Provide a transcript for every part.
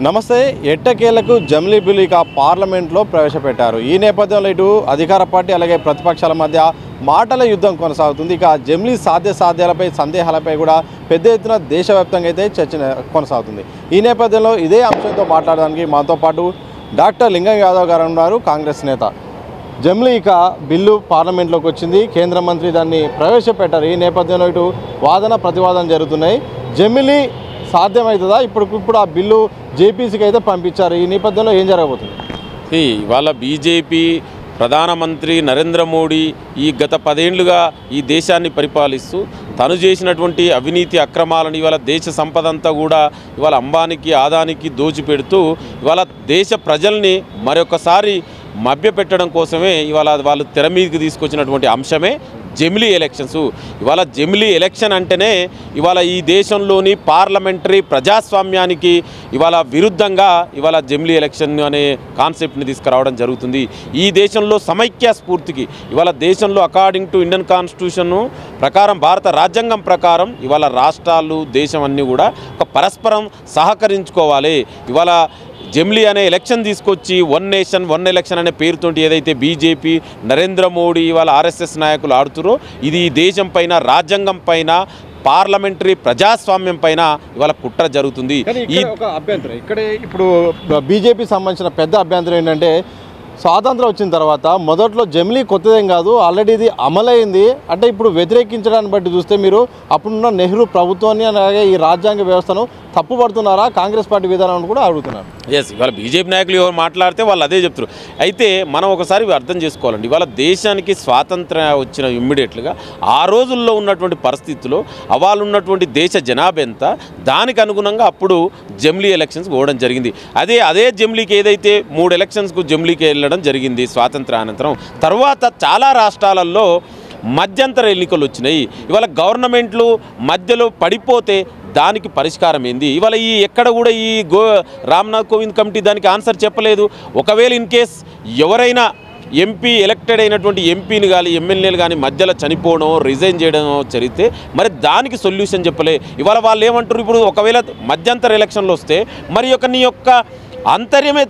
నమస్తే. ఎట్టకేలకు జమిలీ బిల్ ఇక పార్లమెంట్లో ప్రవేశపెట్టారు. ఈ నేపథ్యంలో ఇటు అధికార పార్టీ అలాగే ప్రతిపక్షాల మధ్య మాటల యుద్ధం కొనసాగుతుంది. ఇక జమిలీ సాధ్యాలపై సందేహాలపై కూడా పెద్ద ఎత్తున దేశవ్యాప్తంగా అయితే చర్చ కొనసాగుతుంది. ఈ నేపథ్యంలో ఇదే అంశంతో మాట్లాడడానికి మనతో పాటు డాక్టర్ లింగం యాదవ్ గారు ఉన్నారు, కాంగ్రెస్ నేత. జమిలీ ఇక బిల్లు పార్లమెంట్లోకి వచ్చింది, కేంద్ర మంత్రి దాన్ని ప్రవేశపెట్టారు. ఈ నేపథ్యంలో ఇటు వాదన ప్రతివాదన జరుగుతున్నాయి. జమిలీ సాధ్యమవుతుందా? ఇప్పుడు ఆ బిల్లు జేపీసీకి అయితే పంపించారు. ఈ నేపథ్యంలో ఏం జరగబోతుంది? ఇవాళ బీజేపీ ప్రధానమంత్రి నరేంద్ర మోడీ ఈ గత 10 ఏళ్లుగా ఈ దేశాన్ని పరిపాలిస్తూ తను చేసినటువంటి అవినీతి అక్రమాలను ఇవాళ దేశ సంపద అంతా కూడా ఇవాళ అంబానీకి ఆదానికి దోచిపెడుతూ ఇవాళ దేశ ప్రజల్ని మరొకసారి మభ్యపెట్టడం కోసమే ఇవాళ వాళ్ళు తెర మీదకి తీసుకొచ్చినటువంటి అంశమే జమిలీ ఎలక్షన్స్. ఇవాళ జమిలీ ఎలక్షన్ అంటేనే ఇవాళ ఈ దేశంలోని పార్లమెంటరీ ప్రజాస్వామ్యానికి ఇవాళ విరుద్ధంగా ఇవాళ జమిలీ ఎలక్షన్ అనే కాన్సెప్ట్ని తీసుకురావడం జరుగుతుంది. ఈ దేశంలో సమైక్య స్ఫూర్తికి ఇవాళ దేశంలో అకార్డింగ్ టు ఇండియన్ కాన్స్టిట్యూషన్ ప్రకారం, భారత రాజ్యాంగం ప్రకారం ఇవాళ రాష్ట్రాలు దేశం అన్నీ కూడా ఒక పరస్పరం సహకరించుకోవాలి. ఇవాళ జమిలీ అనే ఎలక్షన్ తీసుకొచ్చి వన్ నేషన్ వన్ ఎలక్షన్ అనే పేరుతోటి ఏదైతే బీజేపీ నరేంద్ర మోడీ ఇవాళ ఆర్ఎస్ఎస్ నాయకులు ఆడుతురో ఇది ఈ దేశం పైన, రాజ్యాంగం పైన, పార్లమెంటరీ ప్రజాస్వామ్యం పైన ఇవాళ కుట్ర జరుగుతుంది. ఈ ఒక అభ్యంతరం ఇక్కడే ఇప్పుడు బీజేపీ సంబంధించిన పెద్ద అభ్యంతరం ఏంటంటే, స్వాతంత్రం వచ్చిన తర్వాత మొదట్లో జమిలీ కొత్తదేం కాదు, ఆల్రెడీ ఇది అమలైంది. అంటే ఇప్పుడు వ్యతిరేకించడాన్ని బట్టి చూస్తే మీరు అప్పుడున్న నెహ్రూ ప్రభుత్వాన్ని అలాగే ఈ రాజ్యాంగ వ్యవస్థను తప్పుపడుతున్నారా? కాంగ్రెస్ పార్టీ విధానాన్ని కూడా అడుగుతున్నారు. ఇవాళ బీజేపీ నాయకులు ఎవరు మాట్లాడితే వాళ్ళు అదే చెప్తారు. అయితే మనం ఒకసారి అర్థం చేసుకోవాలండి, ఇవాళ దేశానికి స్వాతంత్రం వచ్చిన ఇమ్మీడియట్లుగా ఆ రోజుల్లో ఉన్నటువంటి పరిస్థితుల్లో వాళ్ళు ఉన్నటువంటి దేశ జనాభా ఎంత, దానికి అనుగుణంగా అప్పుడు జమిలీ ఎలక్షన్స్ పోవడం జరిగింది. అదే జమిలీకి ఏదైతే 3 ఎలక్షన్స్కు జమిలీకి వెళ్ళడం జరిగింది స్వాతంత్ర అనంతరం. తర్వాత చాలా రాష్ట్రాలలో మధ్యంతర ఎన్నికలు వచ్చినాయి. ఇవాళ గవర్నమెంట్లు మధ్యలో పడిపోతే దానికి పరిష్కారం ఏంది? ఇవాళ ఎక్కడ కూడా రామ్నాథ్ కోవింద్ కమిటీ దానికి ఆన్సర్ చెప్పలేదు. ఒకవేళ ఇన్ కేస్ ఎవరైనా ఎంపీ ఎలక్టెడ్ అయినటువంటి ఎంపీని కానీ ఎమ్మెల్యేలు కానీ మధ్యలో చనిపోవడం, రిజైన్ చేయడం జరిగితే మరి దానికి సొల్యూషన్ చెప్పలే. ఇవాళ వాళ్ళు ఏమంటారు, ఇప్పుడు ఒకవేళ మధ్యంతర ఎలక్షన్లు వస్తే మరి నీ యొక్క అంతర్యమే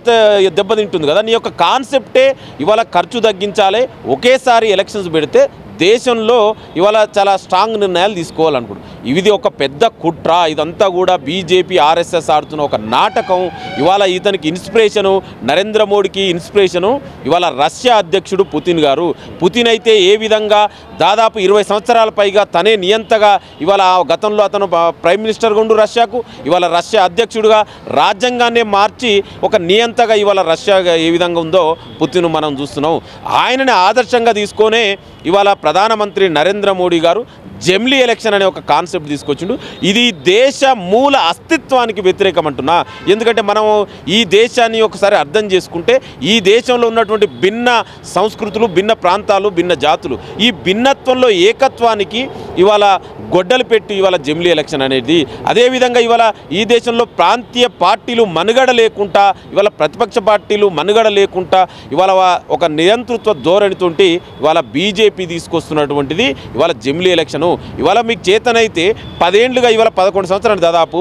దెబ్బతింటుంది కదా, నీ యొక్క కాన్సెప్టే ఇవాళ ఖర్చు తగ్గించాలి, ఒకేసారి ఎలక్షన్స్ పెడితే దేశంలో ఇవాళ చాలా స్ట్రాంగ్ నిర్ణయాలు తీసుకోవాలనుకుంటు. ఇది ఒక పెద్ద కుట్ర. ఇదంతా కూడా బీజేపీ ఆర్ఎస్ఎస్ ఆడుతున్న ఒక నాటకం. ఇవాళ ఇతనికి ఇన్స్పిరేషను నరేంద్ర మోడీకి ఇన్స్పిరేషను ఇవాళ రష్యా అధ్యక్షుడు పుతిన్ గారు. పుతిన్ అయితే ఏ విధంగా దాదాపు 20 సంవత్సరాల పైగా తనే నియంతగా ఇవాళ గతంలో అతను ప్రైమ్ మినిస్టర్గా ఉండు రష్యాకు, ఇవాళ రష్యా అధ్యక్షుడుగా రాజ్యాంగాన్నే మార్చి ఒక నియంతగా ఇవాళ రష్యా ఏ విధంగా ఉందో పుతిన్ మనం చూస్తున్నాం. ఆయనని ఆదర్శంగా తీసుకొనే ఇవాళ ప్రధానమంత్రి నరేంద్ర మోడీ గారు జమిలీ ఎలక్షన్ అనే ఒక కాన్సెప్ట్ తీసుకొచ్చిండు. ఇది దేశ మూల అస్తిత్వానికి వ్యతిరేకం అంటున్నా. ఎందుకంటే మనం ఈ దేశాన్ని ఒకసారి అర్థం చేసుకుంటే ఈ దేశంలో ఉన్నటువంటి భిన్న సంస్కృతులు, భిన్న ప్రాంతాలు, భిన్న జాతులు, ఈ భిన్నత్వంలో ఏకత్వానికి ఇవాళ గొడ్డలు పెట్టి ఇవాళ జమిలీ ఎలక్షన్ అనేది. అదేవిధంగా ఇవాళ ఈ దేశంలో ప్రాంతీయ పార్టీలు మనుగడ లేకుండా, ఇవాళ ప్రతిపక్ష పార్టీలు మనుగడ లేకుండా ఇవాళ ఒక నియంతృత్వ ధోరణితోటి ఇవాళ బీజేపీ తీసుకొస్తున్నటువంటిది ఇవాళ జమిలీ ఎలక్షను. ఇవాళ మీకు చేతనైతే 10 ఏళ్లుగా ఇవాళ 11 సంవత్సరాలు దాదాపు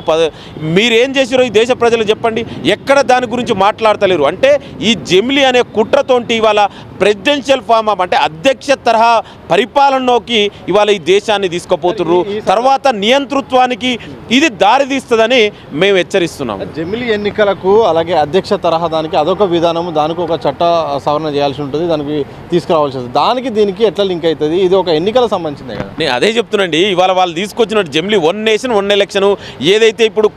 మీరేం చేసిరో ఈ దేశ ప్రజలు చెప్పండి. ఎక్కడ దాని గురించి మాట్లాడతలేరు. అంటే ఈ జమిలీ అనే కుట్రతోటి ఇవాళ ప్రెసిడెన్షియల్ ఫామ్ ఆఫ్ అంటే అధ్యక్ష తరహా పరిపాలనలోకి ఇవాళ ఈ దేశాన్ని తీసుకుపోతున్నారు. తర్వాత నియంతృత్వానికి ఇది దారితీస్తుందని మేము హెచ్చరిస్తున్నాం. జమిలీ ఎన్నికలకు అలాగే అధ్యక్ష తరహా దానికి అదొక విధానము, దానికి ఒక చట్ట సవరణ చేయాల్సి ఉంటుంది, దానికి తీసుకురావాల్సి ఉంటుంది. దానికి దీనికి ఎట్లా లింక్ అవుతుంది? ఇది ఒక ఎన్నికలకు సంబంధించిందే కదా. నేను అదే చెప్తున్నాండి. ఇవాళ వాళ్ళు తీసుకొచ్చిన జమిలీ వన్ నేషన్ వన్ ఎలక్షన్ ఏదైతే ఇప్పుడు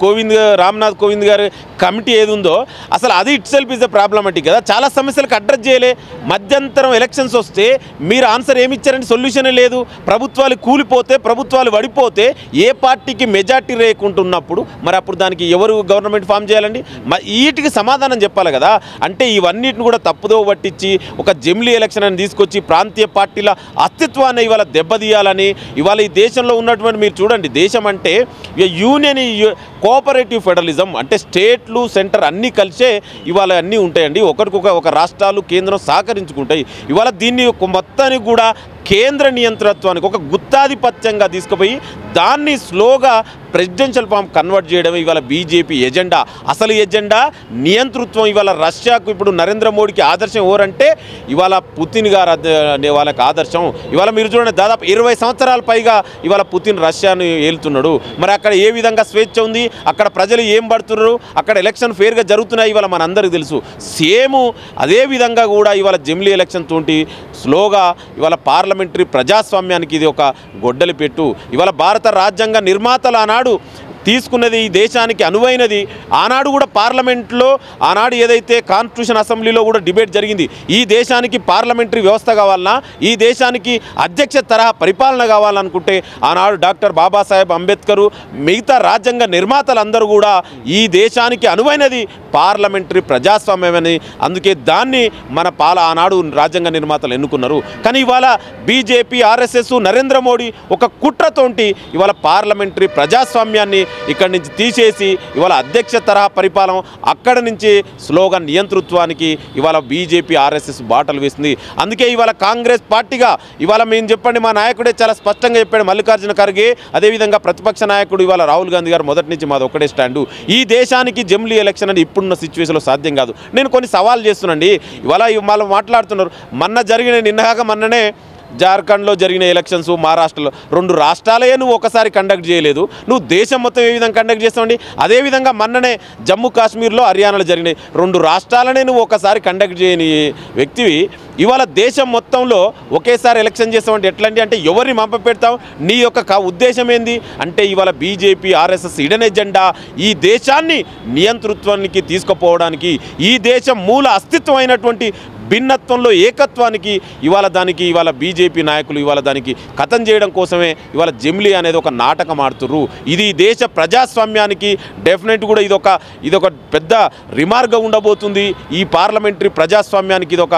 రామ్నాథ్ కోవింద్ గారి కమిటీ ఏది ఉందో అసలు అది it self is the problematic కదా. చాలా సమస్యలకు అడ్రస్ చేయలే. మధ్యంతరం ఎలక్షన్స్ వస్తే మీరు ఆన్సర్ ఏమి ఇచ్చారంటే సొల్యూషనే లేదు. ప్రభుత్వాలు కూలిపోతే, ప్రభుత్వాలు పడిపోతే ఏ పార్టీకి మెజార్టీ రేకుంటున్నప్పుడు మరి అప్పుడు దానికి ఎవరు గవర్నమెంట్ ఫామ్ చేయాలండి? వీటికి సమాధానం చెప్పాలి కదా. అంటే ఇవన్నిటిని కూడా తప్పుదో పట్టించి ఒక జమిలీ ఎలక్షన్ అని తీసుకొచ్చి ప్రాంతీయ పార్టీల అస్తిత్వాన్ని ఇవాళ దెబ్బతీయాలని ఇవాళ ఈ దేశంలో ఉన్నటువంటి మీరు చూడండి, దేశం అంటే యూనియన్ కోఆపరేటివ్ ఫెడరలిజం అంటే స్టేట్లు సెంటర్ అన్నీ కలిసే ఇవాళ అన్నీ ఉంటాయండి. ఒకరికొక రాష్ట్రాలు కేంద్రం సహకరించుకుంటాయి. ఇవాళ దీన్ని మొత్తానికి కూడా కేంద్ర నియంతృత్వానికి ఒక గుత్తాధిపత్యంగా తీసుకుపోయి దాన్ని స్లోగా ప్రెసిడెన్షియల్ ఫామ్ కన్వర్ట్ చేయడం ఇవాళ బీజేపీ ఎజెండా. అసలు ఎజెండా నియంతృత్వం. ఇవాళ రష్యాకు ఇప్పుడు నరేంద్ర మోడీకి ఆదర్శం ఎవరంటే ఇవాళ పుతిన్ గారు వాళ్ళకి ఆదర్శం. ఇవాళ మీరు చూడండి, దాదాపు 20 సంవత్సరాల పైగా ఇవాళ పుతిన్ రష్యాను ఏలుతున్నాడు. మరి అక్కడ ఏ విధంగా స్వేచ్ఛ ఉంది, అక్కడ ప్రజలు ఏం పడుతున్నారు, అక్కడ ఎలక్షన్ ఫేర్గా జరుగుతున్నాయి ఇవాళ మనందరికీ తెలుసు. సేమ్ అదే విధంగా కూడా ఇవాళ జమిలీ ఎలక్షన్ తోటి స్లోగా ఇవాళ పార్లమెంటరీ ప్రజాస్వామ్యానికి ఇది ఒక గొడ్డలి పెట్టు. ఇవాళ భారత రాజ్యాంగ నిర్మాతలు ఆనాడు తీసుకున్నది ఈ దేశానికి అనువైనది. ఆనాడు కూడా పార్లమెంట్లో ఆనాడు ఏదైతే కాన్స్టిట్యూషన్ అసెంబ్లీలో కూడా డిబేట్ జరిగింది. ఈ దేశానికి పార్లమెంటరీ వ్యవస్థ కావాలన్నా, ఈ దేశానికి అధ్యక్ష తరహా పరిపాలన కావాలనుకుంటే ఆనాడు డాక్టర్ బాబాసాహెబ్ అంబేద్కర్ మిగతా రాజ్యాంగ నిర్మాతలందరూ కూడా ఈ దేశానికి అనువైనది పార్లమెంటరీ ప్రజాస్వామ్యమని, అందుకే దాన్ని మన ఆనాడు రాజ్యాంగ నిర్మాతలు ఎన్నుకున్నారు. కానీ ఇవాళ బీజేపీ, ఆర్ఎస్ఎస్, నరేంద్ర మోడీ ఒక కుట్రతోటి ఇవాళ పార్లమెంటరీ ప్రజాస్వామ్యాన్ని ఇక్కడి నుంచి తీసేసి ఇవాళ అధ్యక్ష తరహా పరిపాలన అక్కడి నుంచి స్లోగా నియంతృత్వానికి ఇవాళ బీజేపీ, ఆర్ఎస్ఎస్ బాటలు వేస్తుంది. అందుకే ఇవాళ కాంగ్రెస్ పార్టీగా ఇవాళ మేము చెప్పండి, మా నాయకుడే చాలా స్పష్టంగా చెప్పాడు, మల్లికార్జున ఖర్గే, అదేవిధంగా ప్రతిపక్ష నాయకుడు ఇవాళ రాహుల్ గాంధీ గారు మొదటి నుంచి మాది ఒకటే స్టాండు. ఈ దేశానికి జమిలీ ఎలక్షన్ అని ఇప్పుడున్న సిచ్యువేషన్లో సాధ్యం కాదు. నేను కొన్ని సవాల్ చేస్తున్నాండి. ఇవాళ వాళ్ళు మాట్లాడుతున్నారు, మొన్ననే జార్ఖండ్లో జరిగిన ఎలక్షన్స్, మహారాష్ట్రలో 2 రాష్ట్రాలే నువ్వు ఒకసారి కండక్ట్ చేయలేదు, నువ్వు దేశం మొత్తం ఏ విధంగా కండక్ట్ చేస్తావండి? అదేవిధంగా మొన్ననే జమ్మూ కాశ్మీర్లో, హర్యానాలో జరిగినాయి 2 రాష్ట్రాలనే నువ్వు ఒకసారి కండక్ట్ చేయని వ్యక్తివి ఇవాళ దేశం మొత్తంలో ఒకేసారి ఎలక్షన్ చేస్తామంటే ఎట్లాంటి అంటే ఎవరిని పంపపెడతావు? నీ యొక్క ఉద్దేశం ఏంది అంటే ఇవాళ బీజేపీ, ఆర్ఎస్ఎస్ ఇడన్ ఎజెండా ఈ దేశాన్ని నియంతృత్వానికి తీసుకుపోవడానికి, ఈ దేశం మూల అస్తిత్వమైనటువంటి భిన్నత్వంలో ఏకత్వానికి ఇవాళ బీజేపీ నాయకులు ఇవాళ దానికి కథం చేయడం కోసమే ఇవాళ జమిలీ అనేది ఒక నాటకం ఆడుతుర్రు. ఇది దేశ ప్రజాస్వామ్యానికి డెఫినెట్ కూడా ఇదొక పెద్ద రిమార్క్గా ఉండబోతుంది. ఈ పార్లమెంటరీ ప్రజాస్వామ్యానికి ఇదొక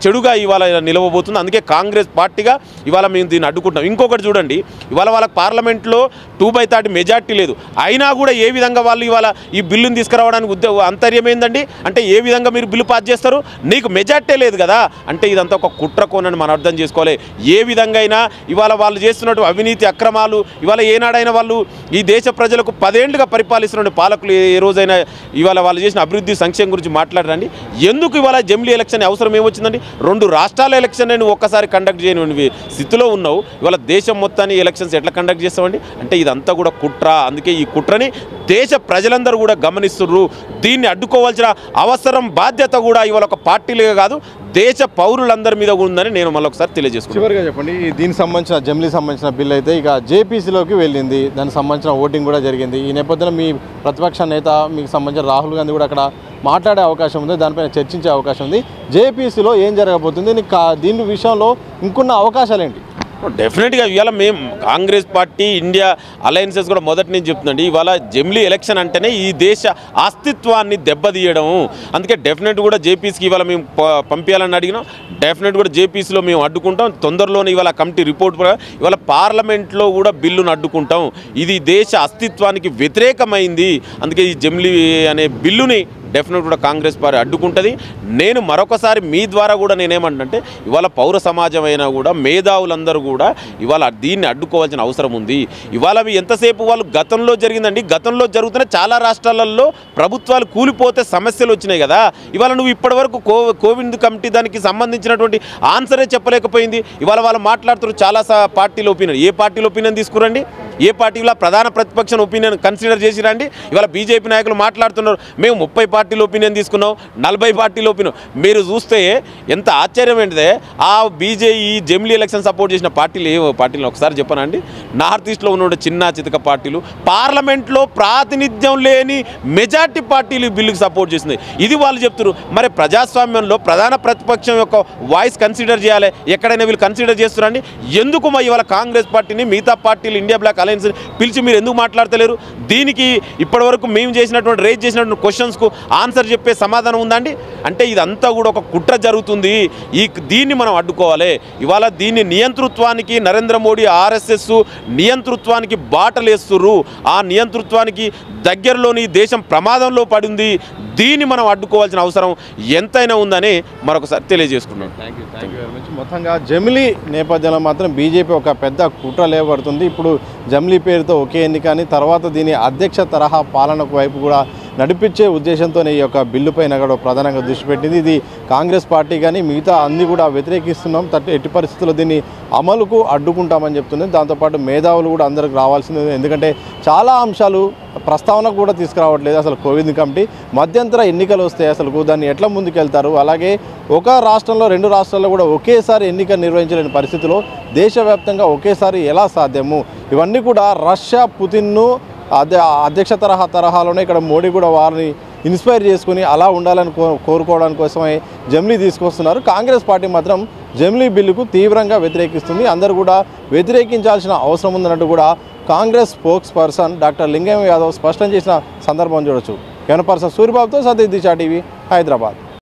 చెడుగా ఇవాళ నిలవబోతుంది. అందుకే కాంగ్రెస్ పార్టీగా ఇవాళ మేము దీన్ని అడ్డుకుంటాం. ఇంకొకటి చూడండి, ఇవాళ వాళ్ళకి పార్లమెంట్లో 2/3 మెజార్టీ లేదు, అయినా కూడా ఏ విధంగా వాళ్ళు ఇవాళ ఈ బిల్లుని తీసుకురావడానికి అంతర్యం ఏందండి? అంటే ఏ విధంగా మీరు బిల్లు పాస్ చేస్తారు? నీకు మెజార్టీ లేదు కదా అంటే ఇదంతా ఒక కుట్ర కోనని మనం అర్థం చేసుకోవాలి. ఏ విధంగా అయినా ఇవాళ వాళ్ళు చేస్తున్నట్టు అవినీతి అక్రమాలు ఇవాళ ఏనాడైనా వాళ్ళు ఈ దేశ ప్రజలకు 10 ఏళ్లుగా పరిపాలిస్తున్న పాలకులు ఏ రోజైనా ఇవాళ వాళ్ళు చేసిన అభివృద్ధి సంక్షేమం గురించి మాట్లాడరండి? ఎందుకు ఇవాళ జమిలీ ఎలక్షన్ అవసరం ఏమొచ్చిందండి? 2 రాష్ట్రాల ఎలక్షన్ నువ్వు ఒక్కసారి కండక్ట్ చేయని స్థితిలో ఉన్నావు. ఇవాళ దేశం మొత్తాన్ని ఎలక్షన్స్ ఎట్లా కండక్ట్ చేస్తామండి? అంటే ఇదంతా కూడా కుట్ర. అందుకే ఈ కుట్రని దేశ ప్రజలందరూ కూడా గమనిస్తున్నారు. దీన్ని అడ్డుకోవాల్సిన అవసరం, బాధ్యత కూడా ఇవాళ ఒక పార్టీలుగా కాదు దేశ పౌరులందరి మీద ఉందని నేను మళ్ళొకసారి తెలియజేసుకున్నాను. చివరిగా చెప్పండి, దీనికి సంబంధించిన జమిలీ సంబంధించిన బిల్ అయితే ఇక జేపీసీలోకి వెళ్ళింది, దానికి సంబంధించిన ఓటింగ్ కూడా జరిగింది. ఈ నేపథ్యంలో మీ ప్రతిపక్ష నేత మీకు సంబంధించిన రాహుల్ గాంధీ కూడా అక్కడ మాట్లాడే అవకాశం ఉంది, దానిపైన చర్చించే అవకాశం ఉంది. జేపీసీలో ఏం జరగబోతుంది, దీని విషయంలో ఇంకున్న అవకాశాలు ఏంటి? డెఫినెట్గా ఇవాళ మేము కాంగ్రెస్ పార్టీ, ఇండియా అలయన్సెస్ కూడా మొదటి నుంచి చెప్తుందండి, ఇవాళ జమిలీ ఎలక్షన్ అంటేనే ఈ దేశ అస్తిత్వాన్ని దెబ్బతీయడం. అందుకే డెఫినెట్ కూడా జేపీసీకి ఇవాళ మేము పంపించాలని అడిగినాం. డెఫినెట్ కూడా జేపీసీలో మేము అడ్డుకుంటాం. తొందరలోనే ఇవాళ కమిటీ రిపోర్ట్ ఇవాళ పార్లమెంట్లో కూడా బిల్లును అడ్డుకుంటాం. ఇది దేశ అస్తిత్వానికి వ్యతిరేకమైంది. అందుకే ఈ జమిలీ అనే బిల్లుని డెఫినెట్ కూడా కాంగ్రెస్ పార్టీ అడ్డుకుంటుంది. నేను మరొకసారి మీ ద్వారా కూడా నేనేమంటే ఇవాళ పౌర సమాజం అయినా కూడా మేధావులందరూ కూడా ఇవాళ దీన్ని అడ్డుకోవాల్సిన అవసరం ఉంది. ఇవాళ ఎంతసేపు వాళ్ళు గతంలో జరిగిందండి, గతంలో జరుగుతున్న చాలా రాష్ట్రాలలో ప్రభుత్వాలు కూలిపోతే సమస్యలు వచ్చినాయి కదా. ఇవాళ నువ్వు ఇప్పటివరకు కోవిడ్ కమిటీ దానికి సంబంధించినటువంటి ఆన్సరే చెప్పలేకపోయింది. ఇవాళ వాళ్ళు మాట్లాడుతున్నారు చాలా పార్టీల ఒపీనియన్. ఏ పార్టీల ఒపీనియన్ తీసుకురండి? ఏ పార్టీలో ప్రధాన ప్రతిపక్షం ఒపీనియన్ కన్సిడర్ చేసిరండి? ఇవాళ బీజేపీ నాయకులు మాట్లాడుతున్నారు, మేము 30 పార్టీల ఒపీనియన్ తీసుకున్నాం, 40 పార్టీల ఒపీనియన్. మీరు చూస్తే ఎంత ఆశ్చర్యం ఏంటిదే, ఆ బీజేపీ జమిలీ ఎలక్షన్ సపోర్ట్ చేసిన పార్టీలు ఏ పార్టీలు ఒకసారి చెప్పనండి? నార్త్ ఈస్ట్లో ఉన్న చిన్న చితక పార్టీలు, పార్లమెంట్లో ప్రాతినిధ్యం లేని మెజార్టీ పార్టీలు బిల్లుకి సపోర్ట్ చేసింది. ఇది వాళ్ళు చెప్తున్నారు. మరి ప్రజాస్వామ్యంలో ప్రధాన ప్రతిపక్షం యొక్క వాయిస్ కన్సిడర్ చేయాలి, ఎక్కడైనా వీళ్ళు కన్సిడర్ చేస్తున్నారండి? ఎందుకు మా ఇవాళ కాంగ్రెస్ పార్టీని మిగతా పార్టీలు ఇండియా బ్లాక్ అలయన్స్ పిలిచి మీరు ఎందుకు మాట్లాడతలేరు? దీనికి ఇప్పటివరకు మేము రేజ్ చేసినటువంటి క్వశ్చన్స్కు ఆన్సర్ చెప్పే సమాధానం ఉందండి? అంటే ఇదంతా కూడా ఒక కుట్ర జరుగుతుంది. దీన్ని మనం అడ్డుకోవాలి. ఇవాళ దీన్ని నియంతృత్వానికి నరేంద్ర మోడీ ఆర్ఎస్ఎస్ నియంతృత్వానికి బాటలేస్తుర్రు. ఆ నియంతృత్వానికి దగ్గరలోని దేశం ప్రమాదంలో పడింది. దీన్ని మనం అడ్డుకోవాల్సిన అవసరం ఎంతైనా ఉందని మరొకసారి తెలియజేసుకున్నాం. Thank you very much. మొత్తంగా జమిలీ నేపథ్యంలో మాత్రం బీజేపీ ఒక పెద్ద కుట్ర లేవబడుతుంది. ఇప్పుడు జమిలీ పేరుతో ఒకే ఎన్నికని, తర్వాత దీని అధ్యక్ష తరహా పాలనకు వైపు కూడా నడిపించే ఉద్దేశంతోనే ఈ యొక్క బిల్లు పైన కూడా ప్రధానంగా దృష్టి పెట్టింది. ఇది కాంగ్రెస్ పార్టీ కానీ మిగతా అన్ని కూడా వ్యతిరేకిస్తున్నాం, ఎట్టి పరిస్థితుల్లో దీన్ని అమలుకు అడ్డుకుంటామని చెప్తుంది. దాంతోపాటు మేధావులు కూడా అందరికి రావాల్సింది, ఎందుకంటే చాలా అంశాలు ప్రస్తావనకు కూడా తీసుకురావట్లేదు. అసలు కోవింద్ కమిటీ మధ్యంతర ఎన్నికలు వస్తే అసలు దాన్ని ఎట్లా ముందుకెళ్తారు, అలాగే ఒక రాష్ట్రంలో 2 రాష్ట్రాల్లో కూడా ఒకేసారి ఎన్నిక నిర్వహించలేని పరిస్థితిలో దేశవ్యాప్తంగా ఒకేసారి ఎలా సాధ్యము, ఇవన్నీ కూడా రష్యా పుతిన్ను అధ్యక్ష తరహాలోనే ఇక్కడ మోడీ కూడా వారిని ఇన్స్పైర్ చేసుకుని అలా ఉండాలని కోరుకోవడానికి కోసమే జమిలీ తీసుకొస్తున్నారు. కాంగ్రెస్ పార్టీ మాత్రం జమిలీ బిల్లుకు తీవ్రంగా వ్యతిరేకిస్తుంది. అందరూ కూడా వ్యతిరేకించాల్సిన అవసరం ఉందన్నట్టు కూడా కాంగ్రెస్ స్పోక్స్ పర్సన్ డాక్టర్ లింగం యాదవ్ స్పష్టం చేసిన సందర్భం చూడొచ్చు. కెమెరా పర్సన్ సూర్యబాబుతో సతీష్ దిశా టీవీ, హైదరాబాద్.